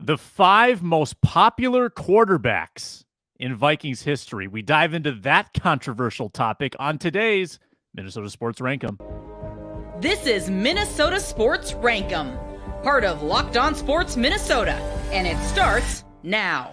The five most popular quarterbacks in Vikings history. We dive into that controversial topic on today's Minnesota Sports Rankum. This is Minnesota Sports Rankum, part of Locked On Sports Minnesota, and it starts now.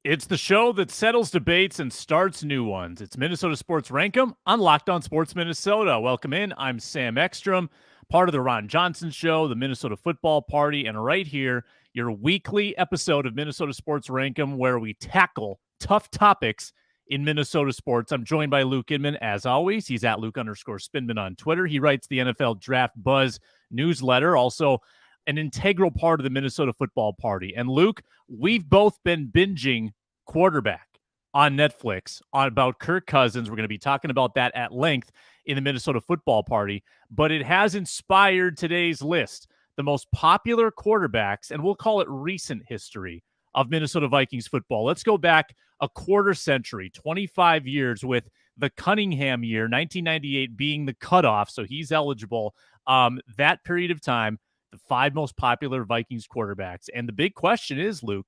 It's the show that settles debates and starts new ones. It's Minnesota Sports Rankum on Locked On Sports Minnesota. Welcome in. I'm Sam Ekstrom, part of the Ron Johnson Show, the Minnesota Football Party, and right here, your weekly episode of Minnesota Sports Rankum, where we tackle tough topics in Minnesota sports. I'm joined by Luke Inman, as always. He's at Luke_Spinman on Twitter. He writes the NFL Draft Buzz newsletter, also an integral part of the Minnesota Football Party. And Luke, we've both been binging quarterback on Netflix about Kirk Cousins. We're going to be talking about that at length in the Minnesota Football Party, but it has inspired today's list, the most popular quarterbacks, and we'll call it recent history of Minnesota Vikings football. Let's go back a quarter century, 25 years, with the Cunningham year, 1998 being the cutoff, so he's eligible. That period of time, the five most popular Vikings quarterbacks. And the big question is, Luke,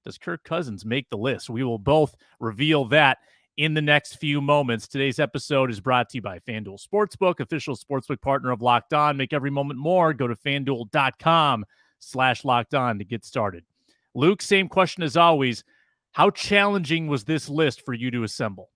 does Kirk Cousins make the list? We will both reveal that in the next few moments. Today's episode is brought to you by FanDuel Sportsbook, official sportsbook partner of Locked On. Make every moment more. Go to FanDuel.com/Locked On to get started. Luke, same question as always. How challenging was this list for you to assemble?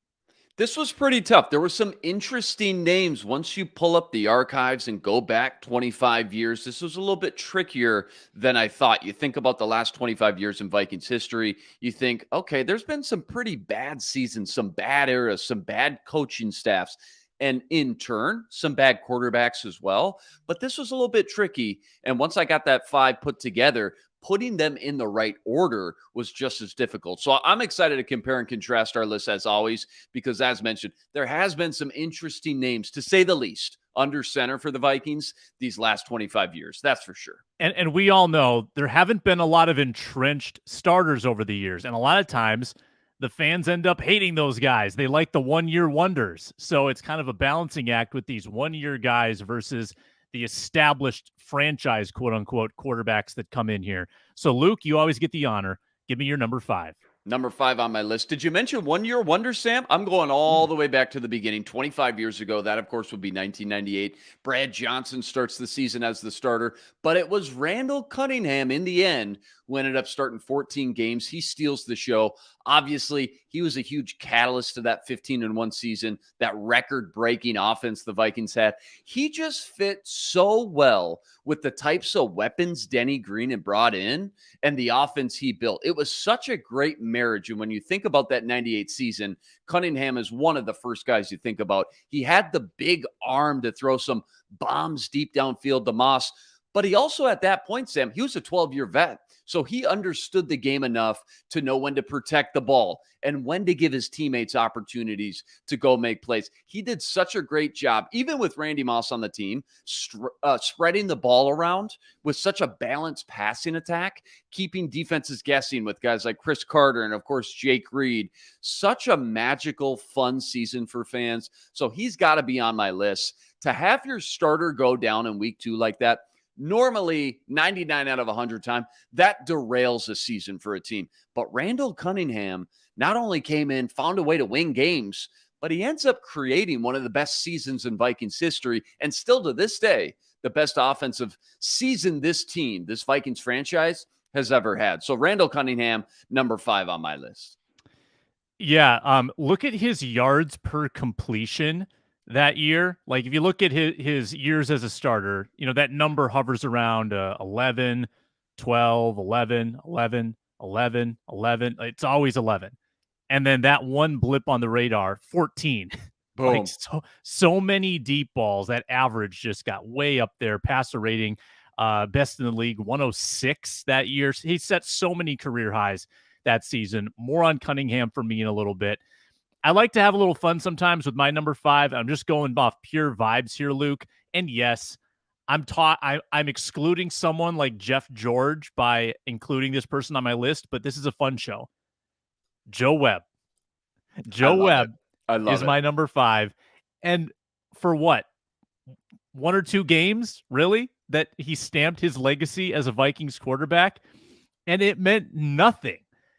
This was pretty tough. There were some interesting names. Once you pull up the archives and go back 25 years, this was a little bit trickier than I thought. You think about the last 25 years in Vikings history, you think, okay, there's been some pretty bad seasons, some bad eras, some bad coaching staffs, and in turn, some bad quarterbacks as well. But this was a little bit tricky. And once I got that five put together, putting them in the right order was just as difficult. So I'm excited to compare and contrast our list as always, because as mentioned, there has been some interesting names, to say the least, under center for the Vikings these last 25 years. That's for sure. And we all know there haven't been a lot of entrenched starters over the years. And a lot of times the fans end up hating those guys. They like the one-year wonders. So it's kind of a balancing act with these one-year guys versus the established franchise, quote unquote, quarterbacks that come in here. So Luke, you always get the honor. Give me your number five. Number five on my list. Did you mention one-year wonder, Sam? I'm going all the way back to the beginning, 25 years ago. That, of course, would be 1998. Brad Johnson starts the season as the starter, but it was Randall Cunningham in the end who ended up starting 14 games. He steals the show. Obviously, he was a huge catalyst to that 15-1 season, that record-breaking offense the Vikings had. He just fit so well with the types of weapons Denny Green had brought in and the offense he built. It was such a great marriage. And when you think about that 98 season, Cunningham is one of the first guys you think about. He had the big arm to throw some bombs deep downfield to Moss. But he also, at that point, Sam, he was a 12-year vet. So he understood the game enough to know when to protect the ball and when to give his teammates opportunities to go make plays. He did such a great job, even with Randy Moss on the team, spreading the ball around with such a balanced passing attack, keeping defenses guessing with guys like Chris Carter and, of course, Jake Reed. Such a magical, fun season for fans. So he's got to be on my list. To have your starter go down in week 2 like that, normally 99 out of 100 times, that derails a season for a team. But Randall Cunningham not only came in, found a way to win games, but he ends up creating one of the best seasons in Vikings history, and still to this day, the best offensive season this team, this Vikings franchise, has ever had. So Randall Cunningham, number 5 on my list. Yeah, look at his yards per completion that year. Like, if you look at his years as a starter, you know, that number hovers around 11, 12, 11, 11, 11, 11. It's always 11. And then that one blip on the radar, 14. Boom. Like, so many deep balls. That average just got way up there. Passer rating, best in the league, 106 that year. He set so many career highs that season. More on Cunningham for me in a little bit. I like to have a little fun sometimes with my number 5. I'm just going off pure vibes here, Luke. And yes, I'm excluding someone like Jeff George by including this person on my list, but this is a fun show. Joe Webb. Joe Webb I love is it. my number 5. And for what? 1 or 2 games, really, that he stamped his legacy as a Vikings quarterback, and it meant nothing.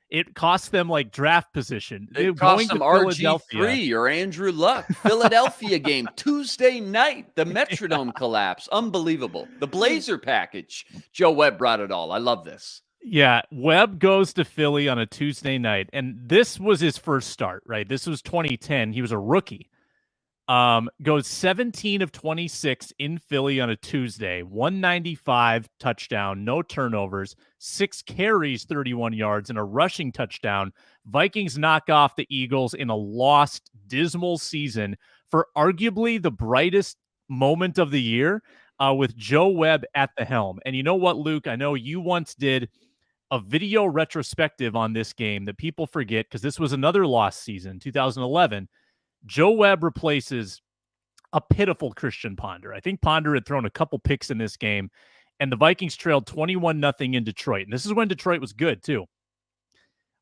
It cost them like draft position. It cost them RG3 or Andrew Luck. Philadelphia game, Tuesday night, the Metrodome collapse. Unbelievable. The Blazer package. Joe Webb brought it all. I love this. Yeah, Webb goes to Philly on a Tuesday night, and this was his first start, right? This was 2010. He was a rookie. Goes 17 of 26 in Philly on a Tuesday, 195 touchdown, no turnovers, 6 carries, 31 yards, and a rushing touchdown. Vikings knock off the Eagles in a lost, dismal season for arguably the brightest moment of the year, with Joe Webb at the helm. And you know what, Luke? I know you once did a video retrospective on this game that people forget because this was another lost season, 2011. Joe Webb replaces a pitiful Christian Ponder. I think Ponder had thrown a couple picks in this game, and the Vikings trailed 21-0 in Detroit. And this is when Detroit was good, too.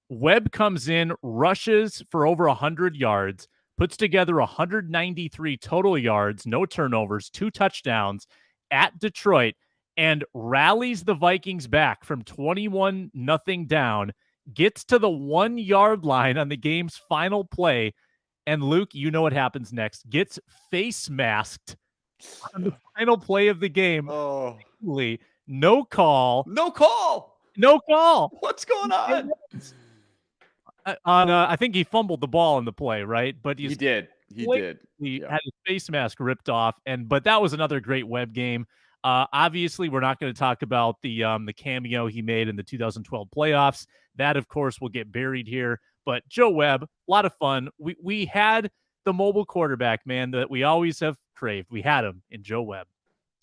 Webb comes in, rushes for over 100 yards, puts together 193 total yards, no turnovers, 2 touchdowns at Detroit, and rallies the Vikings back from 21-0 down, gets to the 1-yard line on the game's final play. And Luke, you know what happens next. Gets face masked on the final play of the game. Oh. No call. No call. No call. What's going on? I think he fumbled the ball in the play, right? But he did. He had his face mask ripped off. But that was another great Webb game. Obviously, we're not going to talk about the cameo he made in the 2012 playoffs. That, of course, will get buried here. But Joe Webb, a lot of fun. We had the mobile quarterback, man, that we always have craved. We had him in Joe Webb.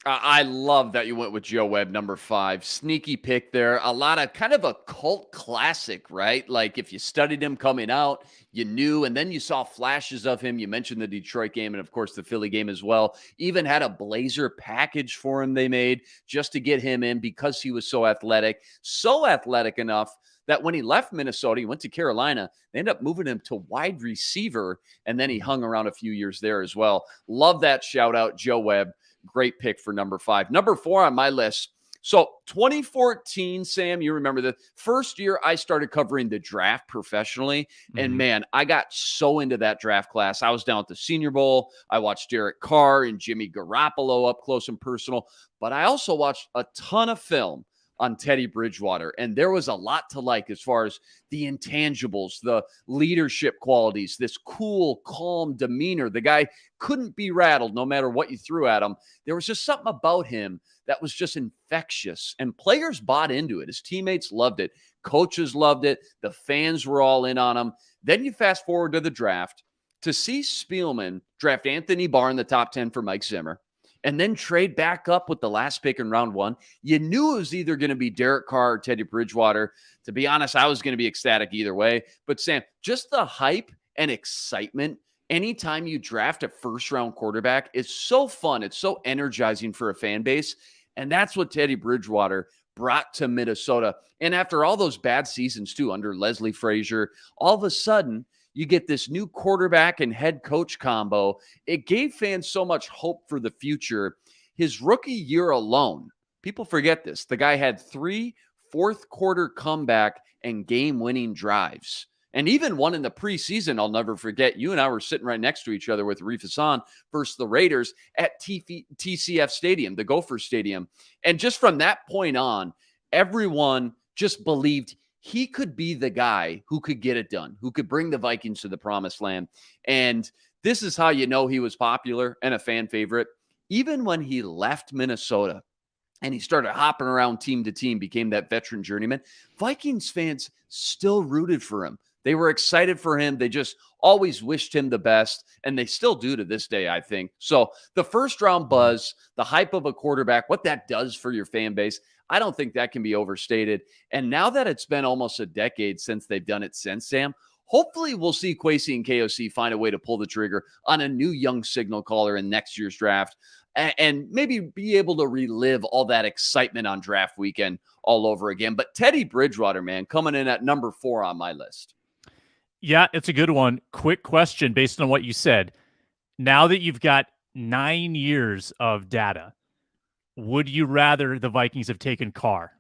I love that you went with Joe Webb, number 5. Sneaky pick there. A lot of kind of a cult classic, right? Like if you studied him coming out, you knew, and then you saw flashes of him. You mentioned the Detroit game and, of course, the Philly game as well. Even had a Blazer package for him they made just to get him in because he was so athletic enough that when he left Minnesota, he went to Carolina. They ended up moving him to wide receiver, and then he hung around a few years there as well. Love that shout out, Joe Webb. Great pick for number 5. Number 4 on my list. So 2014, Sam, you remember the first year I started covering the draft professionally. And man, I got so into that draft class. I was down at the Senior Bowl. I watched Derek Carr and Jimmy Garoppolo up close and personal. But I also watched a ton of film on Teddy Bridgewater. And there was a lot to like as far as the intangibles, the leadership qualities, this cool, calm demeanor. The guy couldn't be rattled no matter what you threw at him. There was just something about him that was just infectious. And players bought into it. His teammates loved it. Coaches loved it. The fans were all in on him. Then you fast forward to the draft to see Spielman draft Anthony Barr in the top 10 for Mike Zimmer, and then trade back up with the last pick in round 1. You knew it was either going to be Derek Carr or Teddy Bridgewater. To be honest, I was going to be ecstatic either way. But Sam, just the hype and excitement anytime you draft a first-round quarterback is so fun. It's so energizing for a fan base. And that's what Teddy Bridgewater brought to Minnesota. And after all those bad seasons, too, under Leslie Frazier, all of a sudden, you get this new quarterback and head coach combo. It gave fans so much hope for the future. His rookie year alone, people forget this, the guy had 3 fourth-quarter comeback and game-winning drives. And even one in the preseason, I'll never forget. You and I were sitting right next to each other with Arif Hassan versus the Raiders at TCF Stadium, the Gopher Stadium. And just from that point on, everyone just believed he could be the guy who could get it done, who could bring the Vikings to the promised land. And this is how you know he was popular and a fan favorite. Even when he left Minnesota and he started hopping around team to team, became that veteran journeyman, Vikings fans still rooted for him. They were excited for him. They just always wished him the best, and they still do to this day, I think. So the first-round buzz, the hype of a quarterback, what that does for your fan base, I don't think that can be overstated. And now that it's been almost a decade since they've done it since, Sam, hopefully we'll see Kwesi and KOC find a way to pull the trigger on a new young signal caller in next year's draft and maybe be able to relive all that excitement on draft weekend all over again. But Teddy Bridgewater, man, coming in at number 4 on my list. Yeah, it's a good one. Quick question based on what you said. Now that you've got 9 years of data, would you rather the Vikings have taken Carr?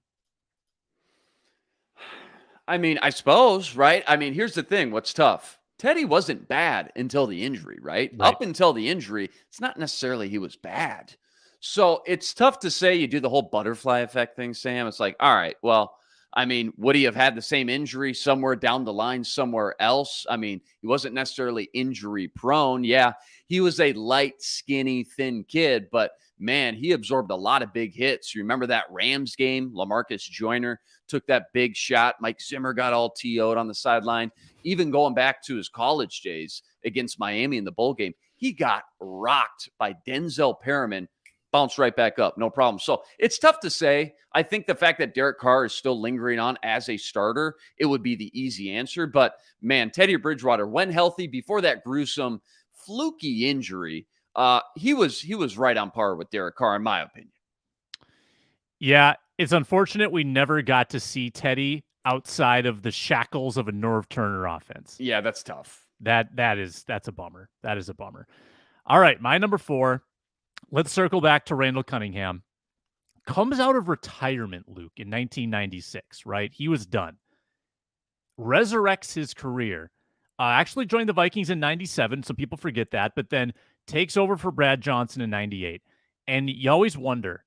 I mean, I suppose, right? I mean, here's the thing. What's tough? Teddy wasn't bad until the injury, right? Up until the injury, it's not necessarily he was bad. So it's tough to say you do the whole butterfly effect thing, Sam. It's like, all right, well, I mean, would he have had the same injury somewhere down the line somewhere else? I mean, he wasn't necessarily injury prone. Yeah, he was a light, skinny, thin kid, but man, he absorbed a lot of big hits. You remember that Rams game? LaMarcus Joyner took that big shot. Mike Zimmer got all TO'd on the sideline. Even going back to his college days against Miami in the bowl game, he got rocked by Denzel Perriman, bounced right back up, no problem. So it's tough to say. I think the fact that Derek Carr is still lingering on as a starter, it would be the easy answer. But man, Teddy Bridgewater, when healthy, before that gruesome, fluky injury, he was right on par with Derek Carr, in my opinion. Yeah, it's unfortunate we never got to see Teddy outside of the shackles of a Norv Turner offense. Yeah, that's tough. That's a bummer. That is a bummer. All right, my number 4. Let's circle back to Randall Cunningham. Comes out of retirement, Luke, in 1996, right? He was done. Resurrects his career. Actually joined the Vikings in 97. Some people forget that, but then takes over for Brad Johnson in 98. And you always wonder,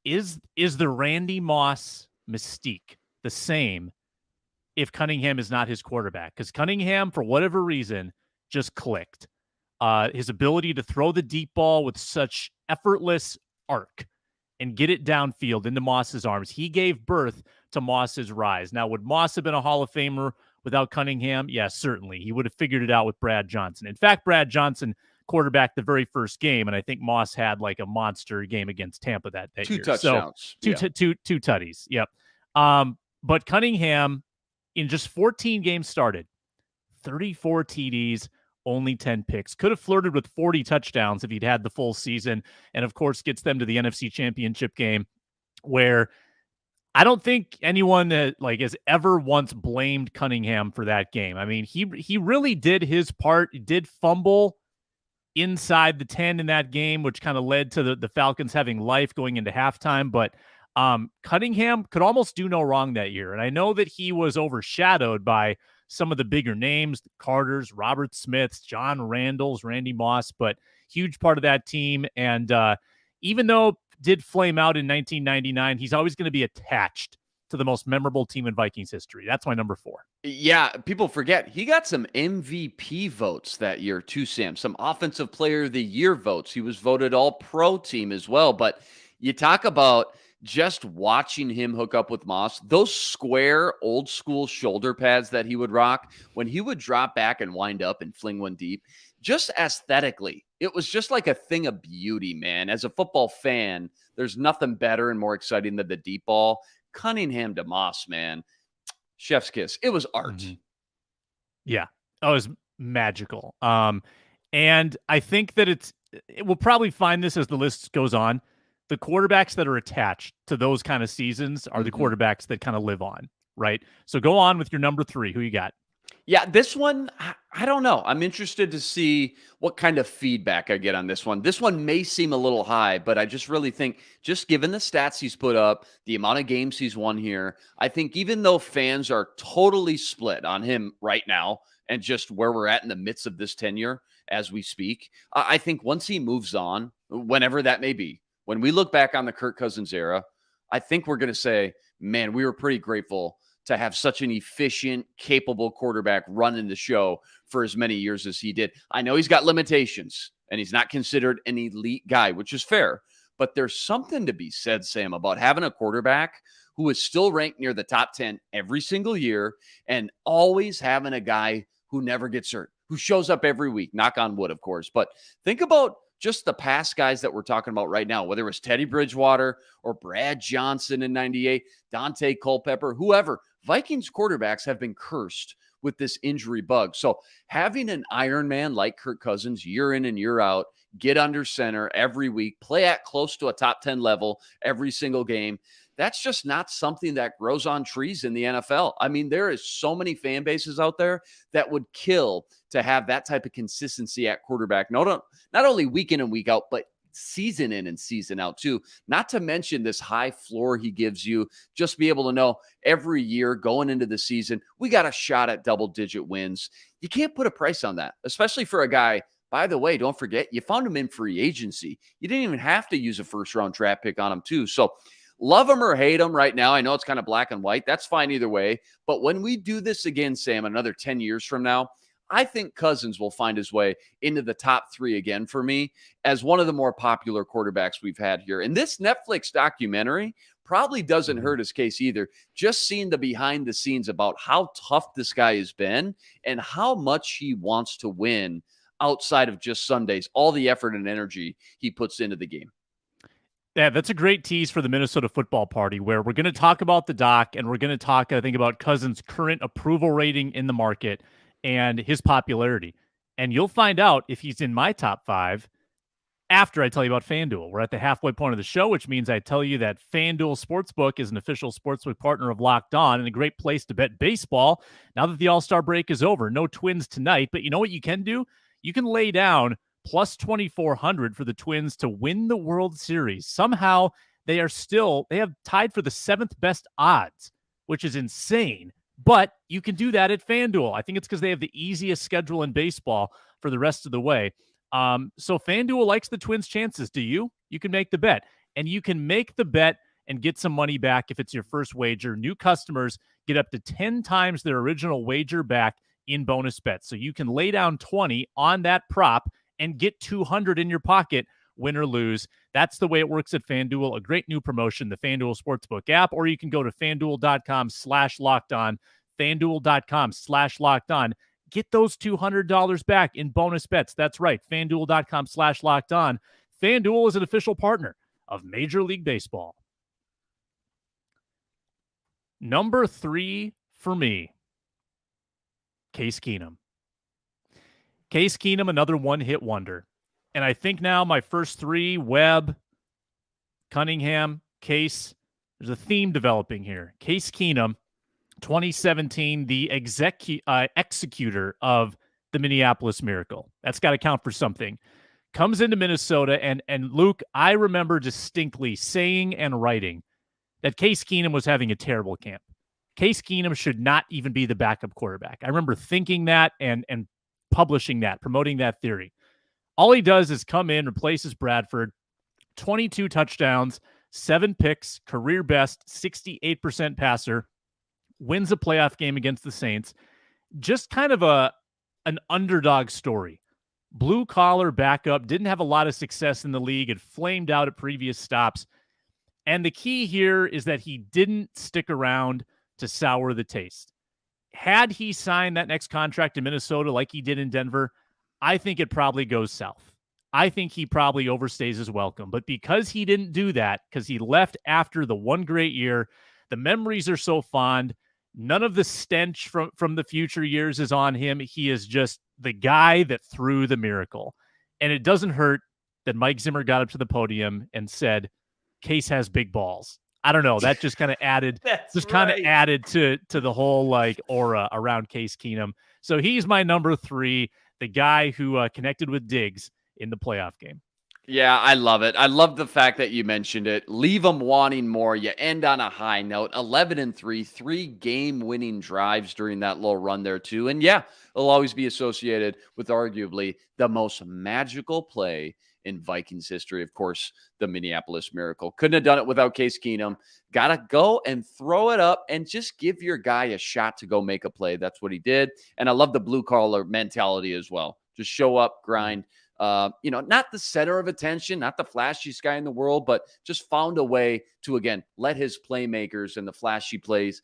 is the Randy Moss mystique the same if Cunningham is not his quarterback? Because Cunningham, for whatever reason, just clicked. His ability to throw the deep ball with such effortless arc and get it downfield into Moss's arms. He gave birth to Moss's rise. Now, would Moss have been a Hall of Famer without Cunningham? Yes, certainly. He would have figured it out with Brad Johnson. In fact, Brad Johnson quarterbacked the very first game, and I think Moss had like a monster game against Tampa that year. 2 touchdowns. So, two tutties. Yep. But Cunningham, in just 14 games started, 34 TDs, only 10 picks. Could have flirted with 40 touchdowns if he'd had the full season, and of course gets them to the NFC Championship game, where I don't think anyone has ever once blamed Cunningham for that game. I mean, he really did his part. He did fumble inside the 10 in that game, which kind of led to the Falcons having life going into halftime. But Cunningham could almost do no wrong that year. And I know that he was overshadowed by some of the bigger names, the Carters, Robert Smiths, John Randalls, Randy Moss, but huge part of that team. And even though did flame out in 1999, he's always going to be attached to the most memorable team in Vikings history. That's my number 4. Yeah, people forget he got some MVP votes that year too, Sam. Some Offensive Player of the Year votes. He was voted All-Pro team as well. But you talk about just watching him hook up with Moss, those square old school shoulder pads that he would rock when he would drop back and wind up and fling one deep, just aesthetically, it was just like a thing of beauty, man. As a football fan, there's nothing better and more exciting than the deep ball. Cunningham to Moss, man, chef's kiss. It was art. Mm-hmm. Yeah, it was magical. And I think that we'll probably find this as the list goes on. The quarterbacks that are attached to those kind of seasons are the quarterbacks that kind of live on, right? So go on with your number 3. Who you got? Yeah, this one, I don't know. I'm interested to see what kind of feedback I get on this one. This one may seem a little high, but I just really think, just given the stats he's put up, the amount of games he's won here, I think even though fans are totally split on him right now and just where we're at in the midst of this tenure as we speak, I think once he moves on, whenever that may be, when we look back on the Kirk Cousins era, I think we're going to say, man, we were pretty grateful to have such an efficient, capable quarterback running the show for as many years as he did. I know he's got limitations and he's not considered an elite guy, which is fair, but there's something to be said, Sam, about having a quarterback who is still ranked near the top 10 every single year and always having a guy who never gets hurt, who shows up every week, knock on wood, of course. But think about just the past guys that we're talking about right now, whether it was Teddy Bridgewater or Brad Johnson in 98, Daunte Culpepper, whoever. Vikings quarterbacks have been cursed with this injury bug. So having an Iron Man like Kirk Cousins year in and year out, get under center every week, play at close to a top 10 level every single game, that's just not something that grows on trees in the NFL. I mean, there is so many fan bases out there that would kill to have that type of consistency at quarterback, not only week in and week out, but season in and season out too. Not to mention this high floor he gives you, just be able to know every year going into the season, we got a shot at double-digit wins. You can't put a price on that, especially for a guy. By the way, don't forget, you found him in free agency. You didn't even have to use a first-round draft pick on him too. So love him or hate him right now. I know it's kind of black and white. That's fine either way. But when we do this again, Sam, another 10 years from now, I think Cousins will find his way into the top 3 again for me as one of the more popular quarterbacks we've had here. And this Netflix documentary probably doesn't hurt his case either. Just seeing the behind the scenes about how tough this guy has been and how much he wants to win outside of just Sundays, all the effort and energy he puts into the game. Yeah, that's a great tease for the Minnesota football party, where we're going to talk about the doc and we're going to talk, I think, about Cousins' current approval rating in the market and his popularity. And you'll find out if he's in my top 5 after I tell you about FanDuel. We're at the halfway point of the show, which means I tell you that FanDuel Sportsbook is an official sportsbook partner of Locked On and a great place to bet baseball. Now that the All-Star break is over, no Twins tonight, but you know what you can do? You can lay down plus 2,400 for the Twins to win the World Series. Somehow they have tied for the 7th best odds, which is insane. But you can do that at FanDuel. I think it's because they have the easiest schedule in baseball for the rest of the way. So FanDuel likes the Twins' chances. Do you? You can make the bet. And you can make the bet and get some money back if it's your first wager. New customers get up to 10 times their original wager back in bonus bets. So you can lay down 20 on that prop and get 200 in your pocket, win or lose. That's the way it works at FanDuel. A great new promotion, the FanDuel Sportsbook app, or you can go to FanDuel.com/lockedon, FanDuel.com/lockedon. Get those $200 back in bonus bets. That's right, FanDuel.com/lockedon. FanDuel is an official partner of Major League Baseball. Number 3 for me, Case Keenum. Case Keenum, another one-hit wonder. And I think now my first 3, Webb, Cunningham, Case, there's a theme developing here. Case Keenum, 2017, the executor of the Minneapolis Miracle. That's got to count for something. Comes into Minnesota, and Luke, I remember distinctly saying and writing that Case Keenum was having a terrible camp. Case Keenum should not even be the backup quarterback. I remember thinking that and publishing that, promoting that theory. All he does is come in, replaces Bradford, 22 touchdowns, 7 picks, career best, 68% passer, wins a playoff game against the Saints. Just kind of an underdog story. Blue-collar backup, didn't have a lot of success in the league, had flamed out at previous stops. And the key here is that he didn't stick around to sour the taste. Had he signed that next contract in Minnesota like he did in Denver, I think it probably goes south. I think he probably overstays his welcome. But because he didn't do that, because he left after the one great year, the memories are so fond. None of the stench from the future years is on him. He is just the guy that threw the miracle. And it doesn't hurt that Mike Zimmer got up to the podium and said, Case has big balls. I don't know. That just kind of added, added to the whole like aura around Case Keenum. So he's my number 3, the guy who connected with Diggs in the playoff game. Yeah, I love it. I love the fact that you mentioned it. Leave them wanting more. You end on a high note. 11-3, 3 game-winning drives during that little run there too. And yeah, it'll always be associated with arguably the most magical play in Vikings history. Of course, the Minneapolis Miracle. Couldn't have done it without Case Keenum. Got to go and throw it up and just give your guy a shot to go make a play. That's what he did. And I love the blue-collar mentality as well. Just show up, grind. Not the center of attention, not the flashiest guy in the world, but just found a way to, again, let his playmakers and the flashy plays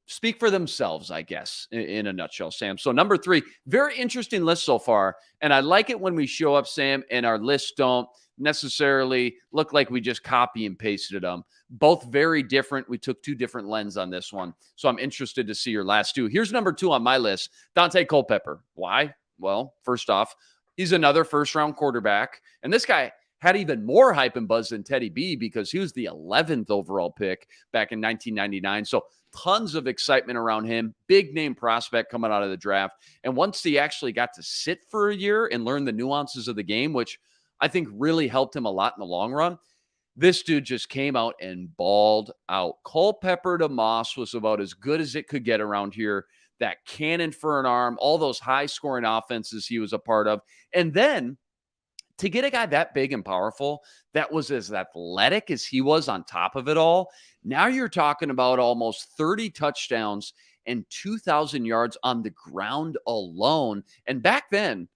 speak for themselves, I guess, in a nutshell, Sam. So number 3, very interesting list so far. And I like it when we show up, Sam, and our lists don't necessarily look like we just copy and pasted them. Both very different. We took two different lenses on this one. So I'm interested to see your last two. Here's number 2 on my list, Daunte Culpepper. Why? Well, first off, he's another first-round quarterback. And this guy had even more hype and buzz than Teddy B because he was the 11th overall pick back in 1999. So tons of excitement around him. Big name prospect coming out of the draft. And once he actually got to sit for a year and learn the nuances of the game, which I think really helped him a lot in the long run, this dude just came out and balled out. Culpepper to Moss was about as good as it could get around here. That cannon for an arm, all those high-scoring offenses he was a part of. And then to get a guy that big and powerful, that was as athletic as he was on top of it all, now you're talking about almost 30 touchdowns and 2,000 yards on the ground alone. And back then,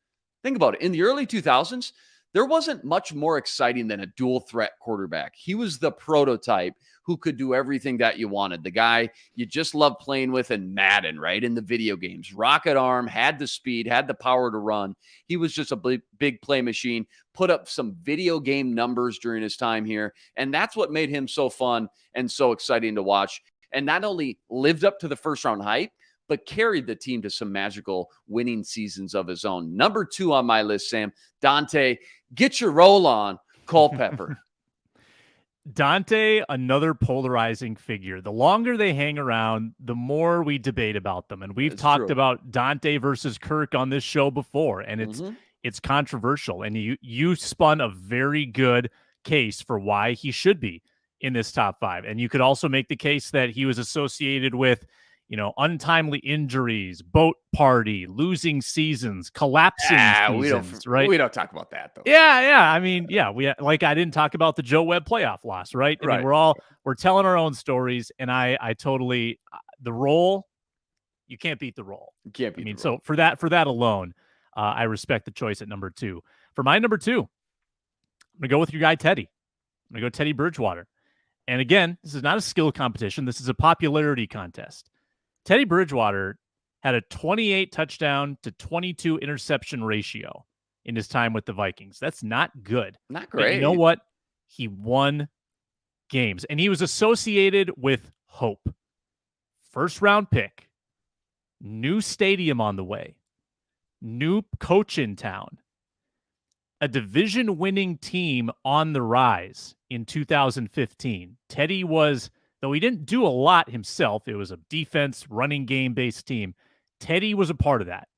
think about it, in the early 2000s, there wasn't much more exciting than a dual threat quarterback. He was the prototype who could do everything that you wanted. The guy you just love playing with in Madden, right? In the video games. Rocket arm, had the speed, had the power to run. He was just a big play machine, put up some video game numbers during his time here. And that's what made him so fun and so exciting to watch. And not only lived up to the first round hype, but carried the team to some magical winning seasons of his own. Number 2 on my list, Sam, Daunte, get your roll on, Culpepper. Daunte, another polarizing figure. The longer they hang around, the more we debate about them. And we've talked about Daunte versus Kirk on this show before, and it's controversial. And you spun a very good case for why he should be in this top 5. And you could also make the case that he was associated with, untimely injuries, boat party, losing seasons, collapsing seasons, right? We don't talk about that, though. Yeah. I mean, I didn't talk about the Joe Webb playoff loss, right? I mean, we're telling our own stories, and I totally, the role, you can't beat the role. You can't beat the role. So for that alone, I respect the choice at number 2. For my number 2, I'm going to go with your guy, Teddy. I'm going to go Teddy Bridgewater. And again, this is not a skill competition. This is a popularity contest. Teddy Bridgewater had a 28 touchdown to 22 interception ratio in his time with the Vikings. That's not good. Not great. But you know what? He won games, and he was associated with hope. First round pick, new stadium on the way, new coach in town, a division winning team on the rise in 2015. Teddy was, though he didn't do a lot himself, it was a defense, running game-based team. Teddy was a part of that.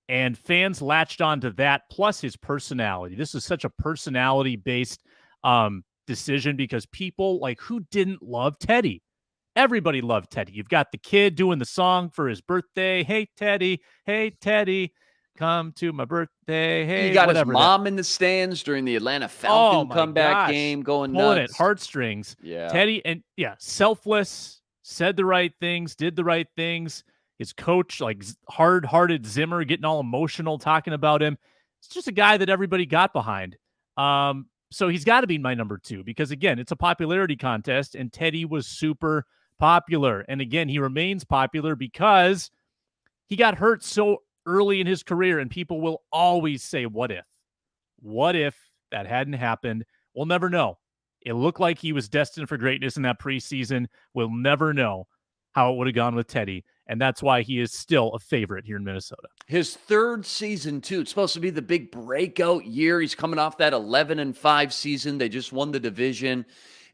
And fans latched on to that, plus his personality. This is such a personality-based decision because people, who didn't love Teddy? Everybody loved Teddy. You've got the kid doing the song for his birthday. Hey, Teddy, come to my birthday. Hey, you got his mom in the stands during the Atlanta Falcon comeback game, going pulling nuts. At heartstrings. Yeah, Teddy, and selfless, said the right things, did the right things. His coach, hard-hearted Zimmer, getting all emotional talking about him. It's just a guy that everybody got behind. So he's got to be my number 2 because, again, it's a popularity contest, and Teddy was super popular. And, again, he remains popular because he got hurt so early in his career, and people will always say, what if? What if that hadn't happened? We'll never know. It looked like he was destined for greatness in that preseason. We'll never know how it would have gone with Teddy, and that's why he is still a favorite here in Minnesota. His 3rd season, too. It's supposed to be the big breakout year. He's coming off that 11-5 season. They just won the division.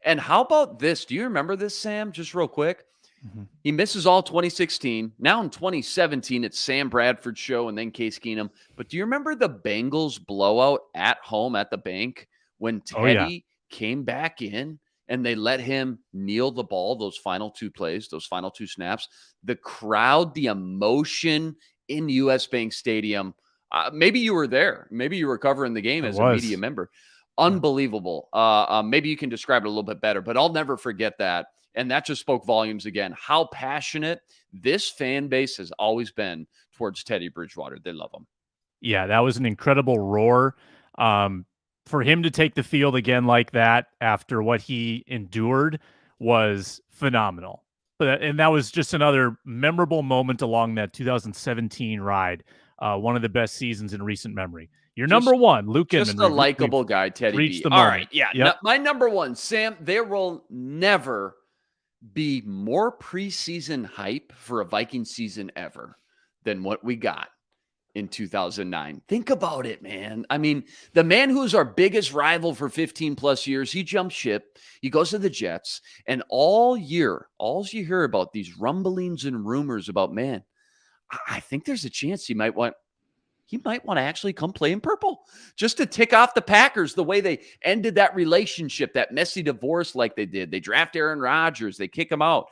And how about this? Do you remember this, Sam? Just real quick. Mm-hmm. He misses all 2016. Now in 2017, it's Sam Bradford's show and then Case Keenum. But do you remember the Bengals blowout at home at the bank when Teddy came back in and they let him kneel the ball those final 2 plays, those final 2 snaps? The crowd, the emotion in US Bank Stadium. Maybe you were there. Maybe you were covering the game as a media member. Unbelievable. Maybe you can describe it a little bit better, but I'll never forget that. And that just spoke volumes again, how passionate this fan base has always been towards Teddy Bridgewater. They love him. Yeah, that was an incredible roar. For him to take the field again like that after what he endured was phenomenal. And that was just another memorable moment along that 2017 ride, one of the best seasons in recent memory. You're number one, Luke Inman. Just a likable guy, Teddy B. All right, yeah. Yep. My number one, Sam, there will never be more preseason hype for a Viking season ever than what we got in 2009. Think about it, man. I mean, the man who's our biggest rival for 15 plus years, he jumps ship, he goes to the Jets, and all year, all you hear about these rumblings and rumors about, man, I think there's a chance he might want to actually come play in purple just to tick off the Packers the way they ended that relationship, that messy divorce like they did. They draft Aaron Rodgers, they kick him out.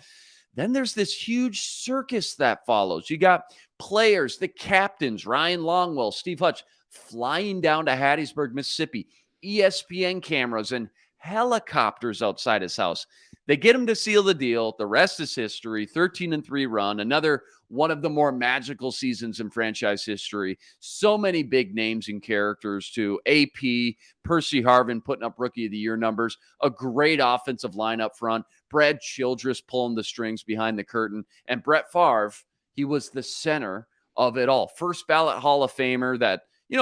Then there's this huge circus that follows. You got players, the captains, Ryan Longwell, Steve Hutch, flying down to Hattiesburg, Mississippi, ESPN cameras and helicopters outside his house. They get him to seal the deal. The rest is history. 13-3 run, another one of the more magical seasons in franchise history. So many big names and characters too. AP, Percy Harvin putting up Rookie of the Year numbers, a great offensive line up front, Brad Childress pulling the strings behind the curtain, and Brett Favre, he was the center of it all. First ballot Hall of Famer that,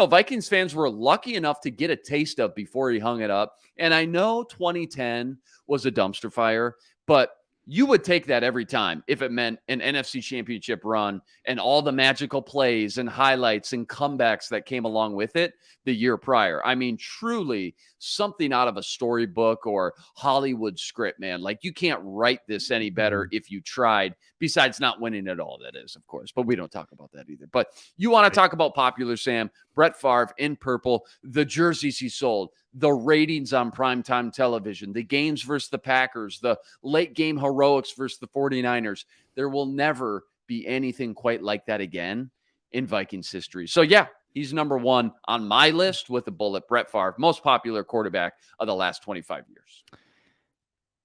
Vikings fans were lucky enough to get a taste of before he hung it up. And I know 2010 was a dumpster fire, but you would take that every time if it meant an NFC Championship run and all the magical plays and highlights and comebacks that came along with it the year prior. I mean, truly something out of a storybook or Hollywood script, man. Like, you can't write this any better if you tried, besides not winning it all, that is, of course. But we don't talk about that either. But you want to talk about popular, Sam, Brett Favre in purple, the jerseys he sold, the ratings on primetime television, the games versus the Packers, the late game heroics versus the 49ers. There will never be anything quite like that again in Vikings history. So, yeah, he's number one on my list with a bullet. Brett Favre, most popular quarterback of the last 25 years.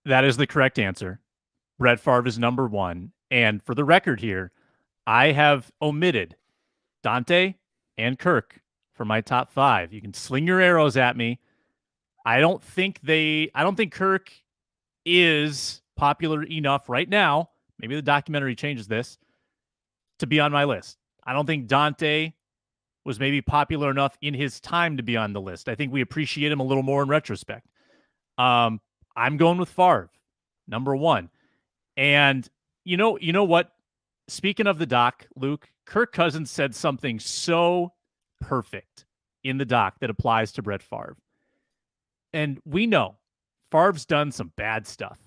That is the correct answer. Brett Favre is number one. And for the record here, I have omitted Daunte and Kirk for my top five. You can sling your arrows at me. I don't think Kirk is popular enough right now. Maybe the documentary changes this to be on my list. I don't think Daunte was maybe popular enough in his time to be on the list. I think we appreciate him a little more in retrospect. I'm going with Favre, number one. And you know what? Speaking of the doc, Luke, Kirk Cousins said something so perfect in the doc that applies to Brett Favre. And we know Favre's done some bad stuff.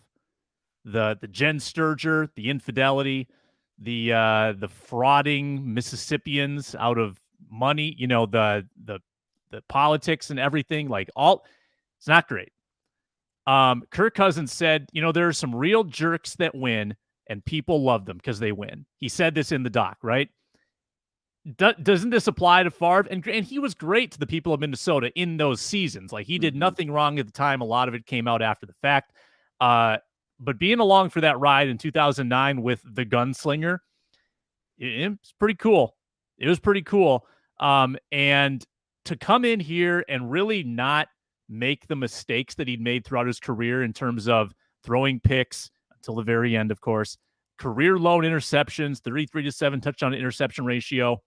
The Jen Sturger, the infidelity, the frauding Mississippians out of money, the politics and everything, it's not great. Kirk Cousins said, there are some real jerks that win and people love them because they win. He said this in the doc, right? Doesn't this apply to Favre? And he was great to the people of Minnesota in those seasons. Like, he did nothing wrong at the time. A lot of it came out after the fact. But being along for that ride in 2009 with the gunslinger, it's pretty cool. It was pretty cool. And to come in here and really not make the mistakes that he'd made throughout his career in terms of throwing picks until the very end, of course, career low interceptions, 33-7 touchdown to interception ratio.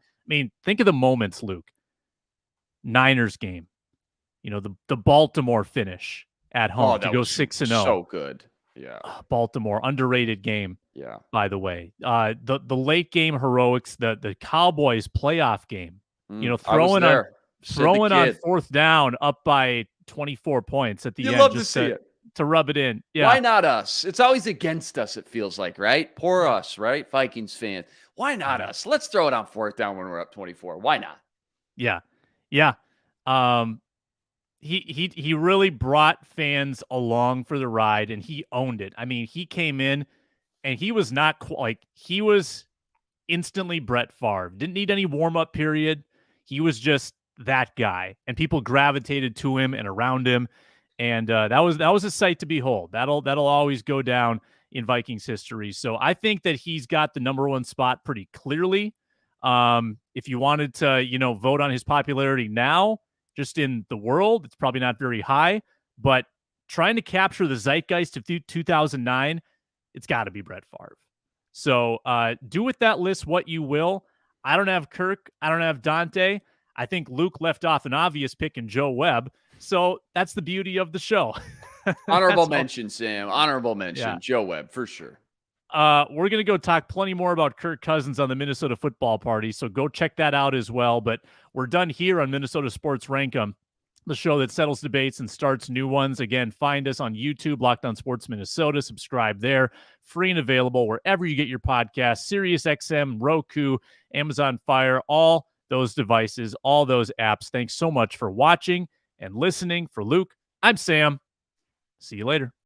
I mean, think of the moments, Luke. Niners game, the Baltimore finish at home to go 6-0. So good. Yeah. Baltimore, underrated game. Yeah. By the way, the late game heroics, the Cowboys playoff game, throwing on fourth down up by 24 points at the end. You love to see it. To rub it in. Yeah. Why not us? It's always against us, it feels like, right? Poor us, right? Vikings fans. Why not us? Let's throw it on fourth down when we're up 24. Why not? Yeah. Yeah. He really brought fans along for the ride, and he owned it. I mean, he came in and he was not he was instantly Brett Favre. Didn't need any warm-up period. He was just that guy, and people gravitated to him and around him. And that was a sight to behold. That'll always go down in Vikings history. So I think that he's got the number one spot pretty clearly. If you wanted to, vote on his popularity now, just in the world, it's probably not very high. But trying to capture the zeitgeist of 2009, it's got to be Brett Favre. So do with that list what you will. I don't have Kirk. I don't have Daunte. I think Luke left off an obvious pick in Joe Webb. So that's the beauty of the show. Honorable mention, Sam. Honorable mention. Yeah. Joe Webb, for sure. We're going to go talk plenty more about Kirk Cousins on the Minnesota Football Party, so go check that out as well. But we're done here on Minnesota Sports Rankum, the show that settles debates and starts new ones. Again, find us on YouTube, Locked On Sports Minnesota. Subscribe there. Free and available wherever you get your podcasts, SiriusXM, Roku, Amazon Fire, all those devices, all those apps. Thanks so much for watching and listening. For Luke, I'm Sam. See you later.